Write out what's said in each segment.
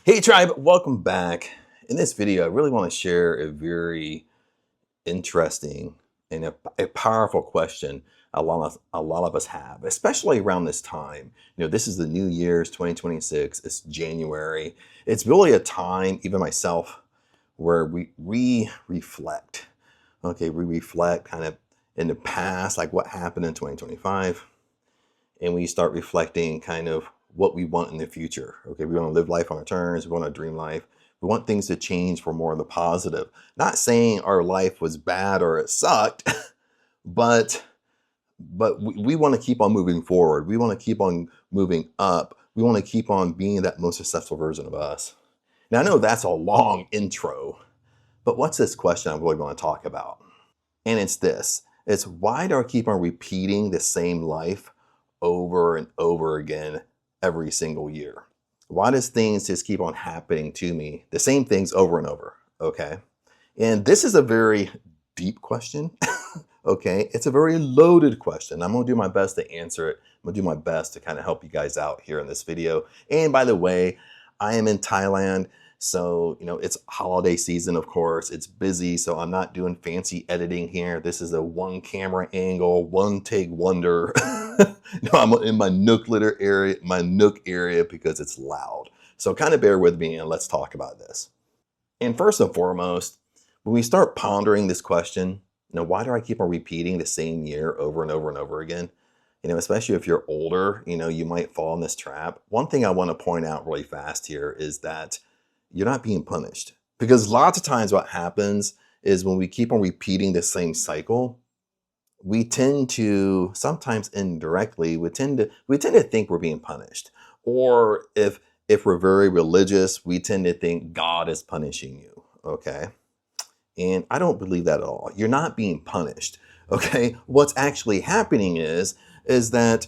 Hey tribe, welcome back. In this video, I really want to share a very interesting and a powerful question a lot of us have, especially around this time. This is the New Year's 2026. It's January. It's really a time, even myself, where we reflect. Okay, we reflect kind of in the past, like what happened in 2025, and we start reflecting kind of what we want in the future. Okay, we want to live life on our terms. We want to dream life. We want things to change for more of the positive. Not saying our life was bad or it sucked, but we want to keep on moving forward. We want to keep on moving up. We want to keep on being that most successful version of us. Now I know that's a long intro, but what's this question I really want to talk about? And it's this. It's why do I keep on repeating the same life over and over again every single year? Why does things just keep on happening to me? The same things over and over, okay? And this is a very deep question, okay? It's a very loaded question. I'm gonna do my best to answer it. I'm gonna do my best to kind of help you guys out here in this video. And by the way, I am in Thailand. So, it's holiday season, of course. It's busy, so I'm not doing fancy editing here. This is a one camera angle, one take wonder. I'm in my Nook area because it's loud. So kind of bear with me and let's talk about this. And first and foremost, when we start pondering this question, why do I keep on repeating the same year over and over and over again? Especially if you're older, you might fall in this trap. One thing I want to point out really fast here is that you're not being punished. Because lots of times what happens is when we keep on repeating the same cycle, we tend to, sometimes indirectly, we tend to think we're being punished. Or if we're very religious, we tend to think God is punishing you, okay? And I don't believe that at all. You're not being punished, okay? What's actually happening is that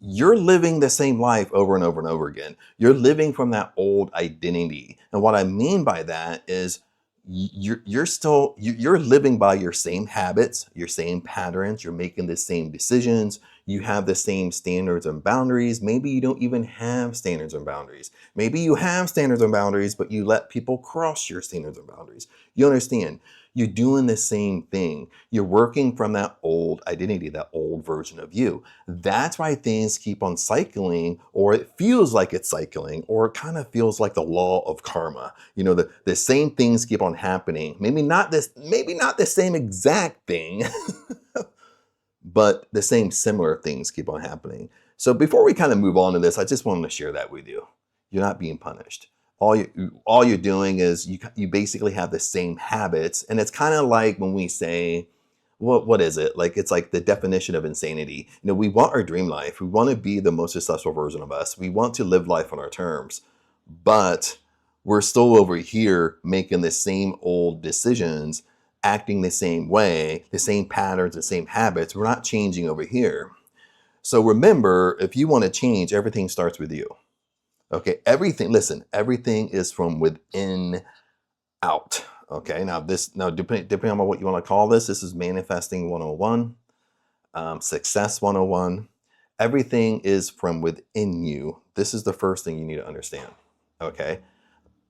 you're living the same life over and over and over again. You're living from that old identity. And what I mean by that is you're living by your same habits, your same patterns, you're making the same decisions, you have the same standards and boundaries. Maybe you don't even have standards and boundaries. Maybe you have standards and boundaries, but you let people cross your standards and boundaries. You understand? You're doing the same thing. You're working from that old identity, that old version of you. That's why things keep on cycling, or it feels like it's cycling, or it kind of feels like the law of karma. The same things keep on happening. Maybe not the same exact thing, but the same similar things keep on happening. So before we kind of move on to this, I just wanted to share that with you. You're not being punished. All you're doing is you basically have the same habits, and it's kind of like when we say, what is it? Like, it's like the definition of insanity. We want our dream life. We want to be the most successful version of us. We want to live life on our terms, but we're still over here making the same old decisions, acting the same way, the same patterns, the same habits. We're not changing over here. So remember, if you want to change, everything starts with you. Okay, everything is from within out. Okay, now depending on what you want to call this is manifesting 101, success 101. Everything is from within you. This is the first thing you need to understand. Okay,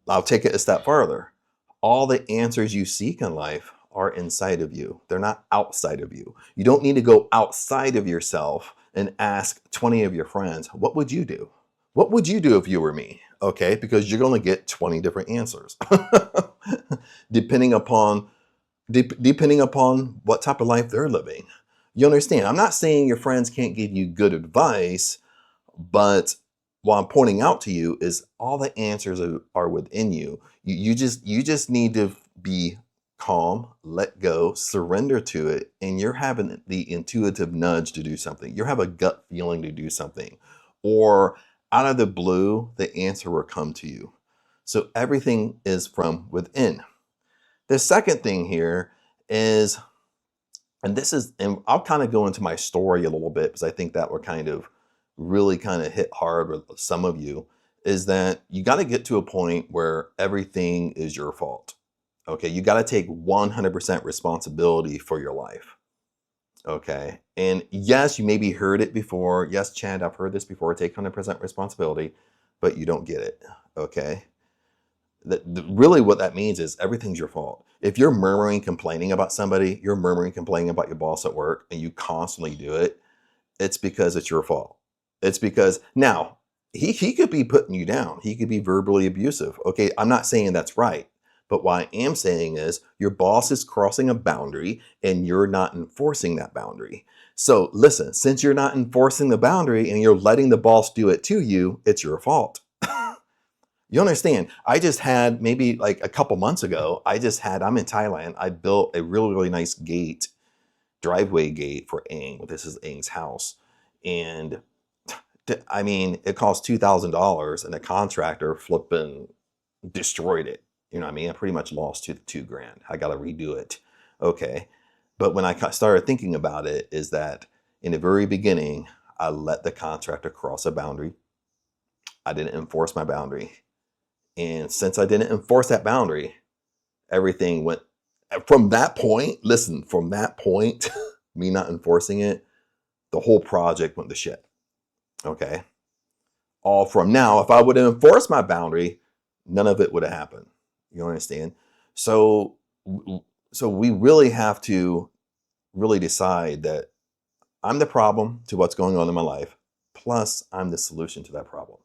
I'll take it a step further. All the answers you seek in life are inside of you. They're not outside of you. You don't need to go outside of yourself and ask 20 of your friends, what would you do? What would you do if you were me? Okay, because you're going to get 20 different answers. depending upon what type of life they're living. You understand? I'm not saying your friends can't give you good advice, but what I'm pointing out to you is all the answers are within you. You just need to be calm, let go, surrender to it, and you're having the intuitive nudge to do something. You have a gut feeling to do something, or out of the blue, the answer will come to you. So everything is from within. The second thing here is, and I'll kind of go into my story a little bit because I think that will really hit hard with some of you, is that you got to get to a point where everything is your fault. Okay, you got to take 100% responsibility for your life. Okay, and yes, you maybe heard it before. Yes, Chad, I've heard this before. Take 100% responsibility, but you don't get it. Okay, Really what that means is everything's your fault. If you're murmuring, complaining about somebody, you're murmuring, complaining about your boss at work, and you constantly do it, it's because it's your fault. It's because now he could be putting you down. He could be verbally abusive. Okay, I'm not saying that's right. But what I am saying is your boss is crossing a boundary and you're not enforcing that boundary. So listen, since you're not enforcing the boundary and you're letting the boss do it to you, it's your fault. You understand? I just had maybe like a couple months ago, I'm in Thailand. I built a really, really nice gate, driveway gate for Aang. This is Aang's house. And I mean, it cost $2,000 and the contractor flipping destroyed it. You know what I mean? I pretty much lost $2,000. I got to redo it. Okay. But when I started thinking about it, is that in the very beginning, I let the contractor cross a boundary. I didn't enforce my boundary. And since I didn't enforce that boundary, everything went from that point. Listen, from that point, me not enforcing it, the whole project went to shit. Okay. All from now, if I would have enforced my boundary, none of it would have happened. You understand? So we really have to really decide that I'm the problem to what's going on in my life, plus I'm the solution to that problem.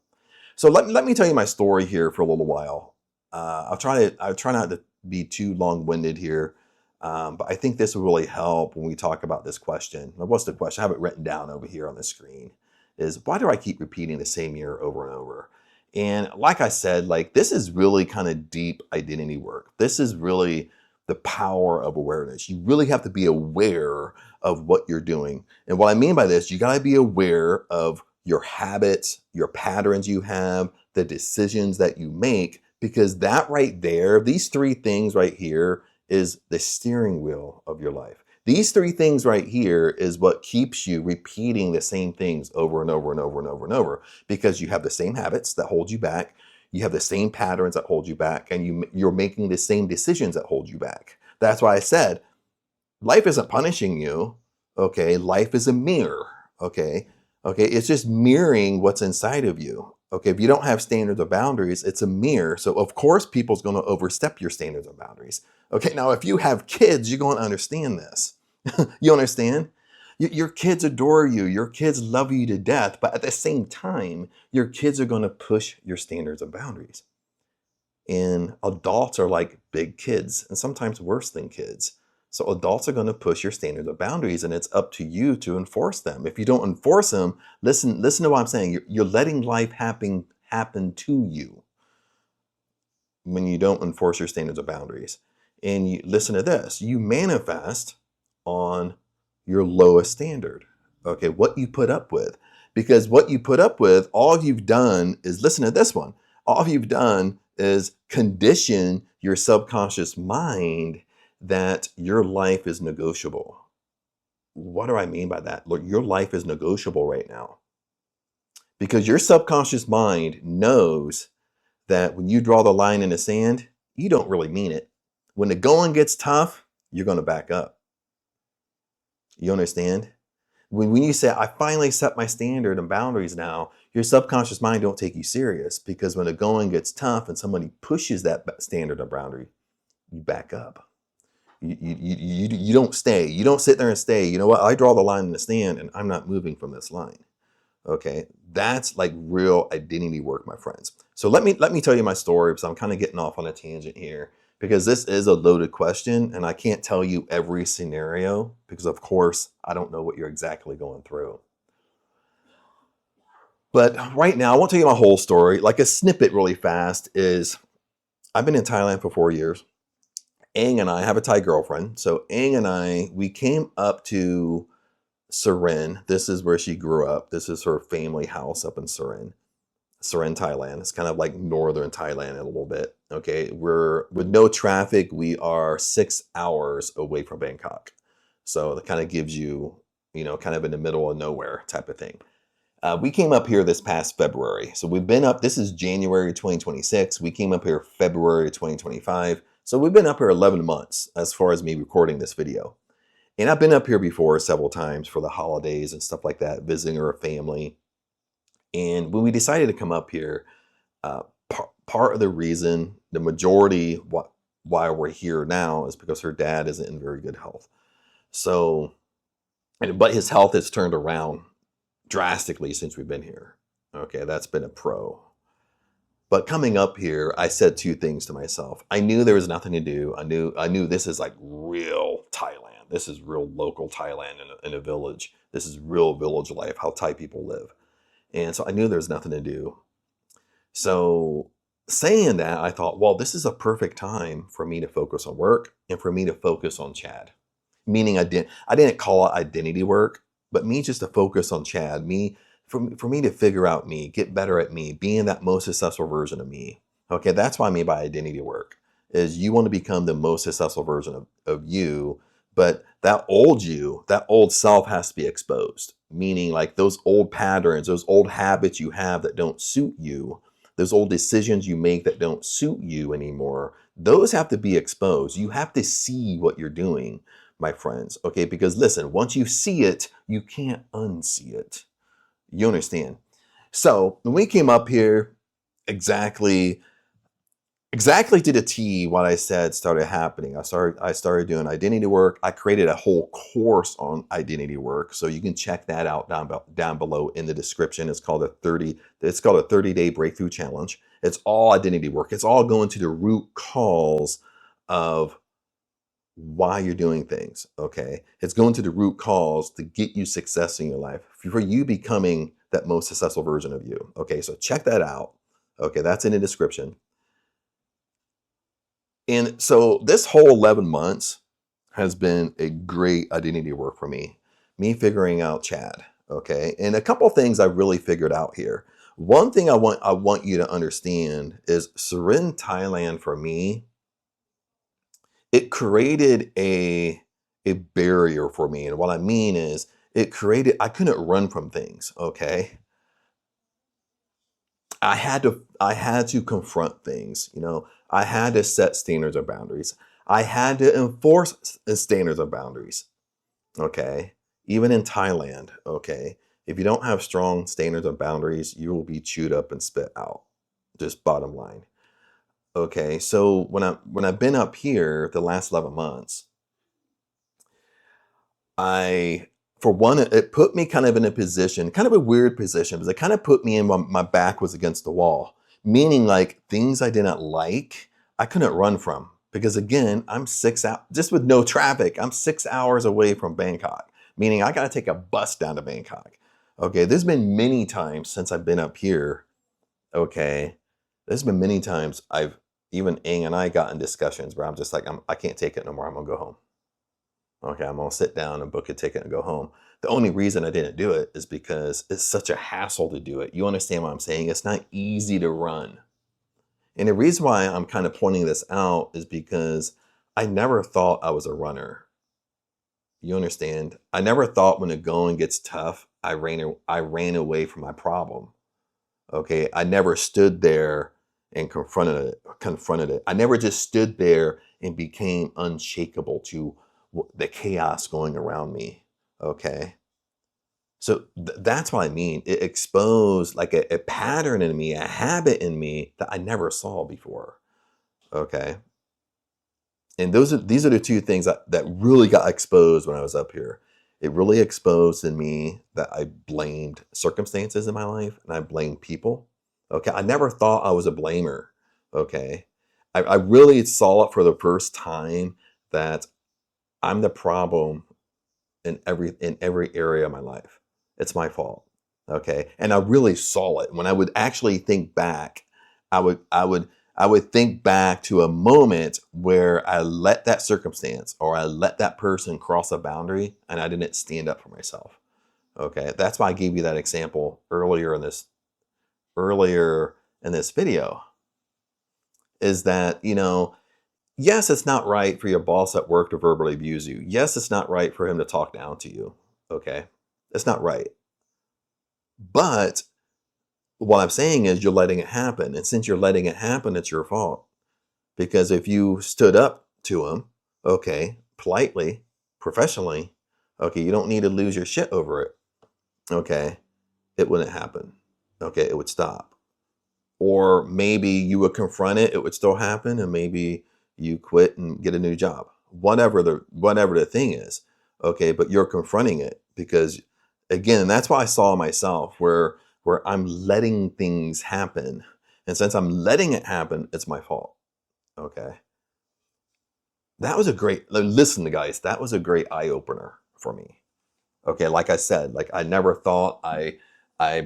So let me tell you my story here for a little while. I'll try not to be too long-winded here, but I think this will really help when we talk about this question. Now, what's the question? I have it written down over here on the screen. Is why do I keep repeating the same year over and over? And like I said, like this is really kind of deep identity work. This is really the power of awareness. You really have to be aware of what you're doing. And what I mean by this, you got to be aware of your habits, your patterns you have, the decisions that you make, because that right there, these three things right here is the steering wheel of your life. These three things right here is what keeps you repeating the same things over and over and over and over and over, because you have the same habits that hold you back. You have the same patterns that hold you back, and you're making the same decisions that hold you back. That's why I said, life isn't punishing you, okay? Life is a mirror, okay? Okay, it's just mirroring what's inside of you. Okay, if you don't have standards or boundaries, it's a mirror. So of course, people's going to overstep your standards and boundaries. Okay, now if you have kids, you're going to understand this. You understand? Your kids adore you. Your kids love you to death. But at the same time, your kids are going to push your standards and boundaries. And adults are like big kids, and sometimes worse than kids. So adults are going to push your standards and boundaries, and it's up to you to enforce them. If you don't enforce them, listen to what I'm saying. You're letting life happen to you when you don't enforce your standards or boundaries. And you listen to this. You manifest on your lowest standard. Okay, what you put up with. Because what you put up with, all you've done is, listen to this one. All you've done is condition your subconscious mind that your life is negotiable. What do I mean by that? Look, your life is negotiable right now. Because your subconscious mind knows that when you draw the line in the sand, you don't really mean it. When the going gets tough, you're going to back up. You understand? When you say, I finally set my standard and boundaries now, your subconscious mind don't take you serious, because when the going gets tough and somebody pushes that standard or boundary, you back up. You don't stay. You don't sit there and stay. You know what? I draw the line in the sand and I'm not moving from this line. Okay, that's like real identity work, my friends. So let me tell you my story, because I'm kind of getting off on a tangent here, because this is a loaded question and I can't tell you every scenario, because of course I don't know what you're exactly going through. But right now, I won't tell you my whole story. Like a snippet really fast is, I've been in Thailand for 4 years. Aang and I have a Thai girlfriend. So Aang and I, we came up to Surin. This is where she grew up. This is her family house up in Surin, Thailand. It's kind of like northern Thailand a little bit. Okay, we're with no traffic. We are 6 hours away from Bangkok. So that kind of gives you, kind of in the middle of nowhere type of thing. We came up here this past February. So we've been up, this is January 2026. We came up here February 2025. So we've been up here 11 months as far as me recording this video. And I've been up here before several times for the holidays and stuff like that, visiting her family. And when we decided to come up here, part of the reason the majority why we're here now is because her dad isn't in very good health. So, but his health has turned around drastically since we've been here. Okay, that's been a pro. But coming up here, I said two things to myself. I knew there was nothing to do. I knew this is like real Thailand. This is real local Thailand in a village. This is real village life, how Thai people live. And so I knew there was nothing to do. So saying that, I thought, well, this is a perfect time for me to focus on work and for me to focus on Chad. Meaning I didn't call it identity work, but me just to focus on Chad, for me to figure out me, get better at me, being that most successful version of me. Okay, that's what I mean by identity work, is you want to become the most successful version of you, but that old self has to be exposed. Meaning like those old patterns, those old habits you have that don't suit you, those old decisions you make that don't suit you anymore, those have to be exposed. You have to see what you're doing, my friends. Okay, because listen, once you see it, you can't unsee it. You understand? So when we came up here, exactly to the T, what I said started happening. I started doing identity work. I created a whole course on identity work, so you can check that out down below in the description. It's called a 30-day breakthrough challenge. It's all identity work. It's all going to the root cause of why you're doing things, okay? It's going to the root cause to get you success in your life, for you becoming that most successful version of you, okay? So check that out, okay? That's in the description. And so this whole 11 months has been a great identity work for me figuring out Chad, okay? And a couple of things I really figured out here. One thing I want you to understand is Surin Thailand for me, it created a barrier for me. And what I mean is I couldn't run from things, okay? I had to confront things, you know. I had to set standards or boundaries. I had to enforce standards or boundaries, okay? Even in Thailand, okay? If you don't have strong standards or boundaries, you will be chewed up and spit out. Just bottom line. Okay, so when I've been up here the last 11 months, for one, it put me kind of in a position, kind of a weird position, because it kind of put me in my back was against the wall. Meaning like things I didn't like, I couldn't run from. Because again, I'm 6 hours, just with no traffic, I'm 6 hours away from Bangkok. Meaning I got to take a bus down to Bangkok. Okay, there's been many times since I've been up here, okay, there's been many times even Ing and I got in discussions where I'm just like, I can't take it no more, I'm gonna go home. Okay, I'm gonna sit down and book a ticket and go home. The only reason I didn't do it is because it's such a hassle to do it. You understand what I'm saying? It's not easy to run. And the reason why I'm kind of pointing this out is because I never thought I was a runner. You understand? I never thought when the going gets tough, I ran away from my problem. Okay, I never stood there and confronted it. I never just stood there and became unshakable to the chaos going around me. Okay, so that's what I mean. It exposed like a pattern in me, a habit in me that I never saw before. Okay, and these are the two things that really got exposed when I was up here. It really exposed in me that I blamed circumstances in my life and I blamed people. Okay, I never thought I was a blamer. Okay, I really saw it for the first time that I'm the problem in every area of my life. It's my fault. Okay, and I really saw it when I would actually think back. I would think back to a moment where I let that circumstance or I let that person cross a boundary and I didn't stand up for myself. Okay, that's why I gave you that example earlier in this video. Is that, you know, yes, it's not right for your boss at work to verbally abuse you. Yes, it's not right for him to talk down to you. Okay, it's not right. But what I'm saying is you're letting it happen. And since you're letting it happen, it's your fault. Because if you stood up to him, okay, politely, professionally, okay, you don't need to lose your shit over it. Okay, it wouldn't happen. Okay, it would stop. Or maybe you would confront it, it would still happen, and maybe you quit and get a new job. Whatever the thing is, okay, but you're confronting it because, again, and that's why I saw myself where I'm letting things happen. And since I'm letting it happen, it's my fault. Okay. That was a great, listen, guys, that was a great eye opener for me. Okay, like I said, like I never thought I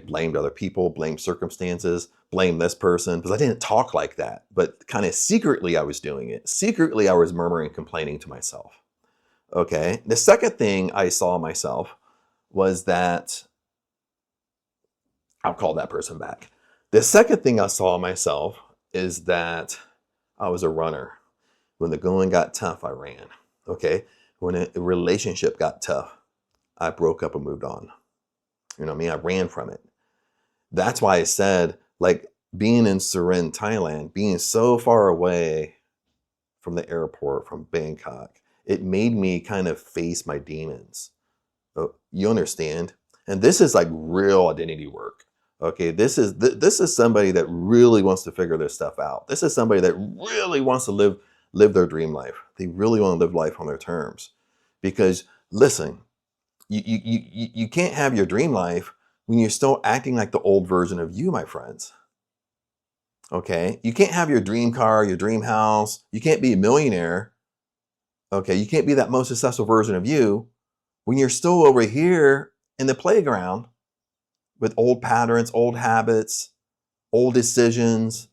blamed other people, blamed circumstances, blamed this person, because I didn't talk like that. But kind of secretly I was doing it. Secretly I was murmuring, complaining to myself. Okay. The second thing I saw myself was that I'll call that person back. The second thing I saw myself is that I was a runner. When the going got tough, I ran. Okay. When a relationship got tough, I broke up and moved on. You know what I mean? I ran from it. That's why I said, like, being in Surin, Thailand, being so far away from the airport, from Bangkok, it made me kind of face my demons. You understand? And this is like real identity work. Okay, this is somebody that really wants to figure this stuff out. This is somebody that really wants to live their dream life. They really want to live life on their terms. Because listen, you can't have your dream life when you're still acting like the old version of you, my friends. Okay, you can't have your dream car, your dream house. You can't be a millionaire. Okay, you can't be that most successful version of you when you're still over here in the playground with old patterns, old habits, old decisions.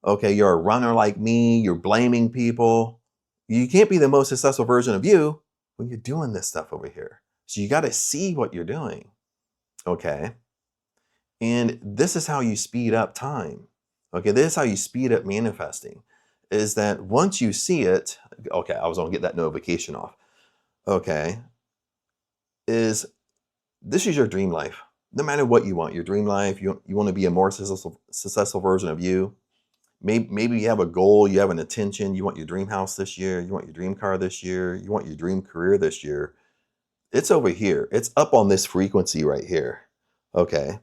Okay, you're a runner like me, you're blaming people. You can't be the most successful version of you when you're doing this stuff over here. So you got to see what you're doing. Okay. And this is how you speed up time. Okay, this is how you speed up manifesting. Is that once you see it, okay, I was gonna get that notification off. Okay, is this is your dream life. No matter what you want, your dream life, you want to be a more successful version of you. Maybe you have a goal, you have an intention, you want your dream house this year, you want your dream car this year, you want your dream career this year. It's over here. It's up on this frequency right here. Okay.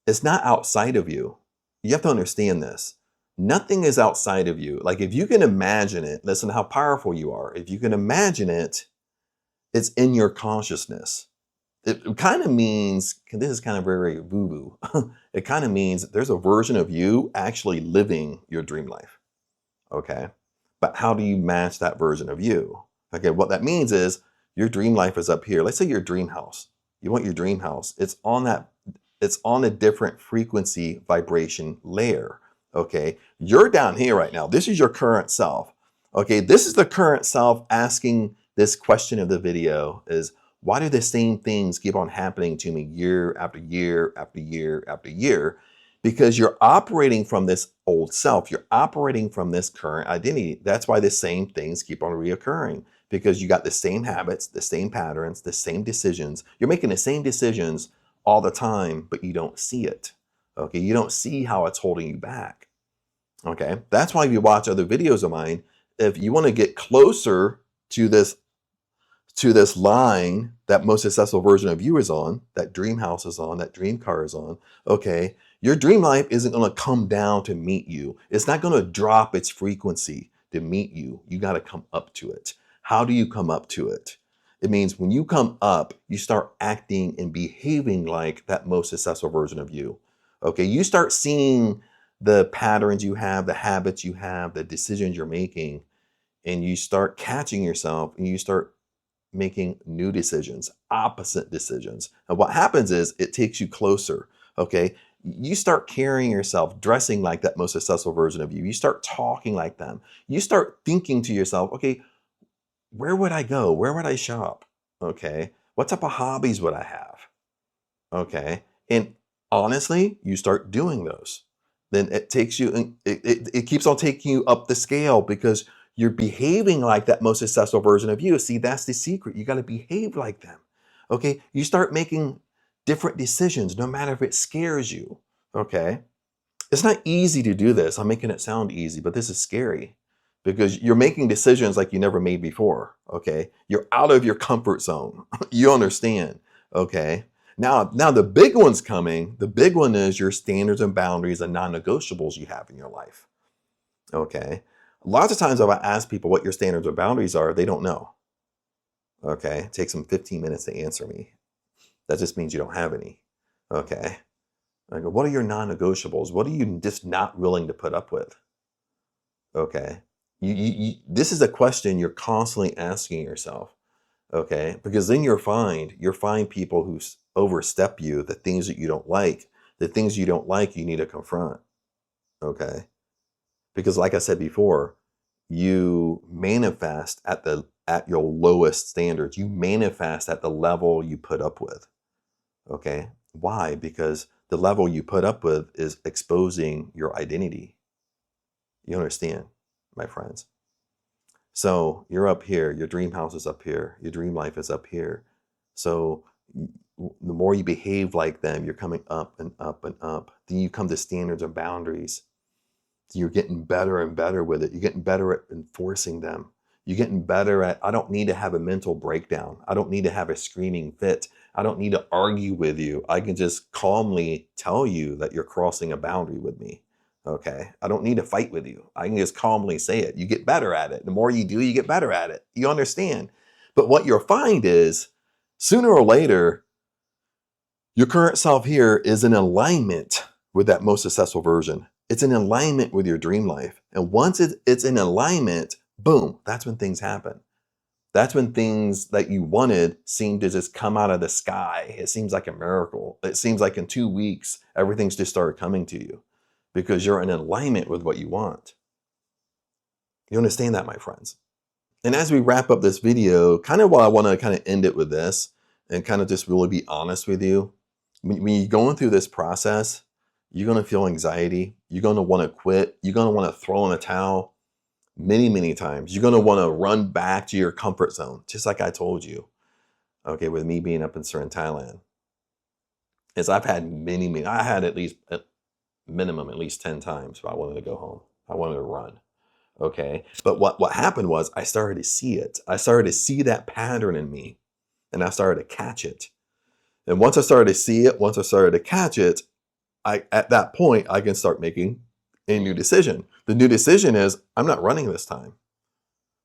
It's not outside of you. You have to understand this. Nothing is outside of you. Like if you can imagine it, listen to how powerful you are. If you can imagine it, it's in your consciousness. It kind of means, this is kind of very woo-woo. It kind of means there's a version of you actually living your dream life. Okay. But how do you match that version of you? Okay. What that means is your dream life is up here. Let's say your dream house. You want your dream house. It's on a different frequency vibration layer. Okay. You're down here right now. This is your current self. Okay. This is the current self asking this question of the video is, why do the same things keep on happening to me year after year after year after year? Because you're operating from this old self. You're operating from this current identity. That's why the same things keep on reoccurring, because you got the same habits, the same patterns, the same decisions. You're making the same decisions all the time, but you don't see it. Okay, you don't see how it's holding you back. Okay, that's why if you watch other videos of mine, if you want to get closer to this line that most successful version of you is on, that dream house is on, that dream car is on, okay, your dream life isn't going to come down to meet you. It's not going to drop its frequency to meet you. You got to come up to it. How do you come up to it? It means when you come up, you start acting and behaving like that most successful version of you. Okay, you start seeing the patterns you have, the habits you have, the decisions you're making, and you start catching yourself and you start making new decisions, opposite decisions. And what happens is it takes you closer. Okay. You start carrying yourself, dressing like that most successful version of you. You start talking like them. You start thinking to yourself, okay, where would I go? Where would I shop? Okay. What type of hobbies would I have? Okay. And honestly, you start doing those. Then it takes you, and it keeps on taking you up the scale because you're behaving like that most successful version of you. See, that's the secret. You got to behave like them. Okay. You start making different decisions, no matter if it scares you. Okay. It's not easy to do this. I'm making it sound easy, but this is scary because you're making decisions like you never made before. Okay. You're out of your comfort zone. You understand. Okay. Now the big one's coming. The big one is your standards and boundaries and non-negotiables you have in your life. Okay. Lots of times if I ask people what your standards or boundaries are, they don't know. Okay. It takes them 15 minutes to answer me. That just means you don't have any. Okay. I go, what are your non-negotiables? What are you just not willing to put up with? Okay. This is a question you're constantly asking yourself. Okay. Because then you'll find people who overstep you, the things that you don't like, you need to confront. Okay. Because like I said before, you manifest at your lowest standards. You manifest at the level you put up with. Okay. Why? Because the level you put up with is exposing your identity. You understand, my friends? So you're up here, your dream house is up here, your dream life is up here. So the more you behave like them, you're coming up and up and up. Then you come to standards and boundaries. You're getting better and better with it. You're getting better at enforcing them. You're getting better at, I don't need to have a mental breakdown. I don't need to have a screaming fit. I don't need to argue with you. I can just calmly tell you that you're crossing a boundary with me. Okay. I don't need to fight with you. I can just calmly say it. You get better at it. The more you do, you get better at it. You understand? But what you'll find is sooner or later, your current self here is in alignment with that most successful version. It's in alignment with your dream life. And once it's in alignment, boom, that's when things happen. That's when things that you wanted seem to just come out of the sky. It seems like a miracle. It seems like in 2 weeks, everything's just started coming to you because you're in alignment with what you want. You understand that, my friends? And as we wrap up this video, kind of what I want to kind of end it with this and kind of just really be honest with you. When you're going through this process, you're going to feel anxiety. You're going to want to quit. You're going to want to throw in a towel many, many times. You're going to want to run back to your comfort zone, just like I told you, okay, with me being up in Surin, Thailand. Is I've had I had at least minimum at least 10 times where I wanted to go home. I wanted to run. Okay. But what happened was I started to see it. I started to see that pattern in me and I started to catch it. And once I started to see it, once I started to catch it, at that point, I can start making a new decision. The new decision is I'm not running this time.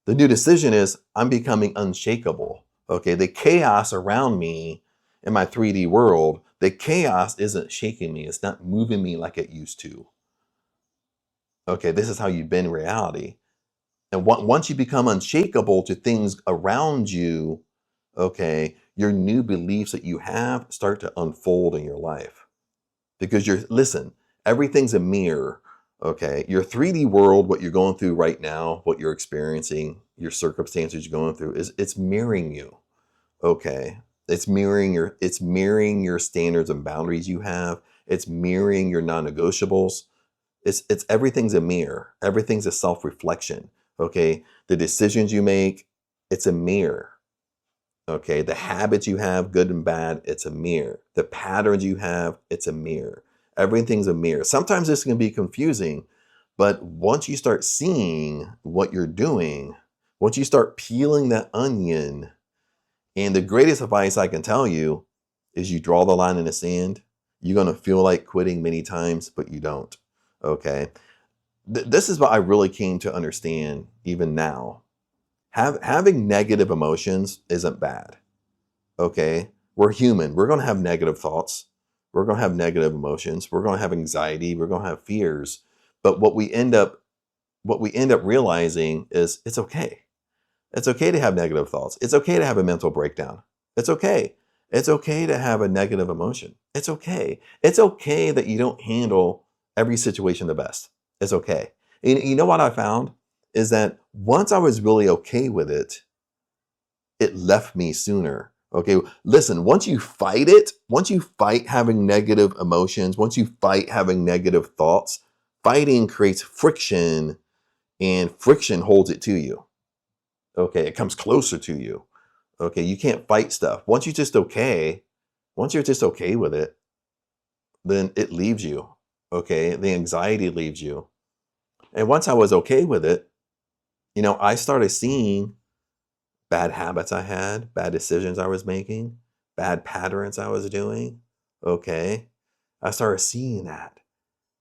The new decision is I'm becoming unshakable. Okay. The chaos around me in my 3D world, the chaos isn't shaking me. It's not moving me like it used to. Okay. This is how you bend reality. And once you become unshakable to things around you, okay, your new beliefs that you have start to unfold in your life. Because listen, everything's a mirror, okay? Your 3D world, what you're going through right now, what you're experiencing, your circumstances you're going through, it's mirroring you, okay? It's mirroring your standards and boundaries you have. It's mirroring your non-negotiables. It's everything's a mirror. Everything's a self-reflection, okay? The decisions you make, it's a mirror. Okay, the habits you have, good and bad, it's a mirror. The patterns you have, it's a mirror. Everything's a mirror. Sometimes this can be confusing, but once you start seeing what you're doing, once you start peeling that onion, and the greatest advice I can tell you is you draw the line in the sand. You're going to feel like quitting many times, but you don't. Okay, this is what I really came to understand even now. Having negative emotions isn't bad. Okay. We're human. We're going to have negative thoughts. We're going to have negative emotions. We're going to have anxiety. We're going to have fears. But what we end up realizing is it's okay. It's okay to have negative thoughts. It's okay to have a mental breakdown. It's okay. It's okay to have a negative emotion. It's okay. It's okay that you don't handle every situation the best. It's okay. And you know what I found? Is that once I was really okay with it, it left me sooner. Okay, listen, once you fight having negative emotions, once you fight having negative thoughts, fighting creates friction and friction holds it to you. Okay, it comes closer to you. Okay, you can't fight stuff. Once you're just okay with it, then it leaves you. Okay, the anxiety leaves you. And once I was okay with it, I started seeing bad habits I had, bad decisions I was making, bad patterns I was doing. Okay. I started seeing that.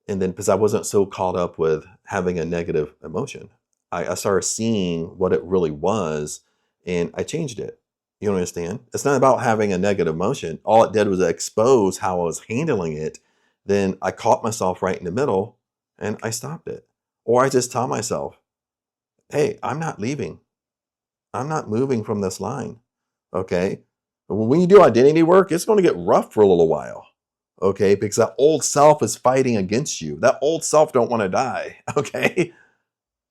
And then because I wasn't so caught up with having a negative emotion, I started seeing what it really was and I changed it. You understand? It's not about having a negative emotion. All it did was expose how I was handling it. Then I caught myself right in the middle and I stopped it. Or I just tell myself, hey, I'm not leaving. I'm not moving from this line. Okay. When you do identity work, it's going to get rough for a little while. Okay. Because that old self is fighting against you. That old self don't want to die. Okay.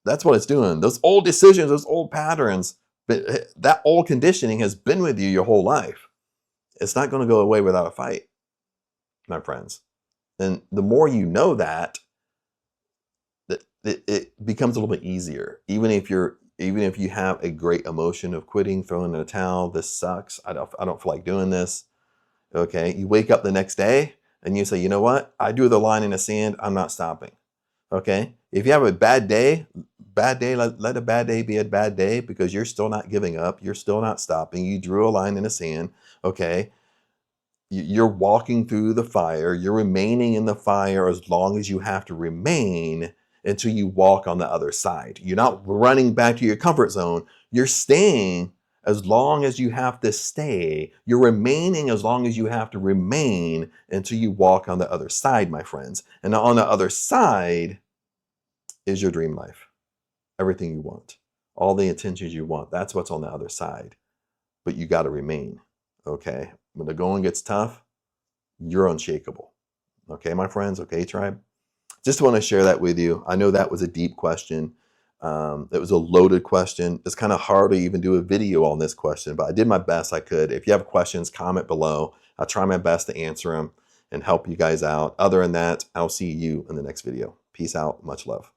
That's what it's doing. Those old decisions, those old patterns, that old conditioning has been with you your whole life. It's not going to go away without a fight, my friends. And the more you know that, it becomes a little bit easier. Even if you have a great emotion of quitting, throwing in a towel, this sucks. I don't feel like doing this. Okay. You wake up the next day and you say, you know what? I drew the line in the sand. I'm not stopping. Okay. If you have a bad day, let a bad day be a bad day because you're still not giving up. You're still not stopping. You drew a line in the sand. Okay. You're walking through the fire. You're remaining in the fire as long as you have to remain until you walk on the other side. You're not running back to your comfort zone. You're staying as long as you have to stay. You're remaining as long as you have to remain until you walk on the other side, my friends. And on the other side is your dream life. Everything you want, all the intentions you want. That's what's on the other side. But you got to remain. Okay. When the going gets tough, you're unshakable. Okay, my friends. Okay, tribe. Just want to share that with you. I know that was a deep question. It was a loaded question. It's kind of hard to even do a video on this question, but I did my best I could. If you have questions, comment below. I'll try my best to answer them and help you guys out. Other than that, I'll see you in the next video. Peace out. Much love.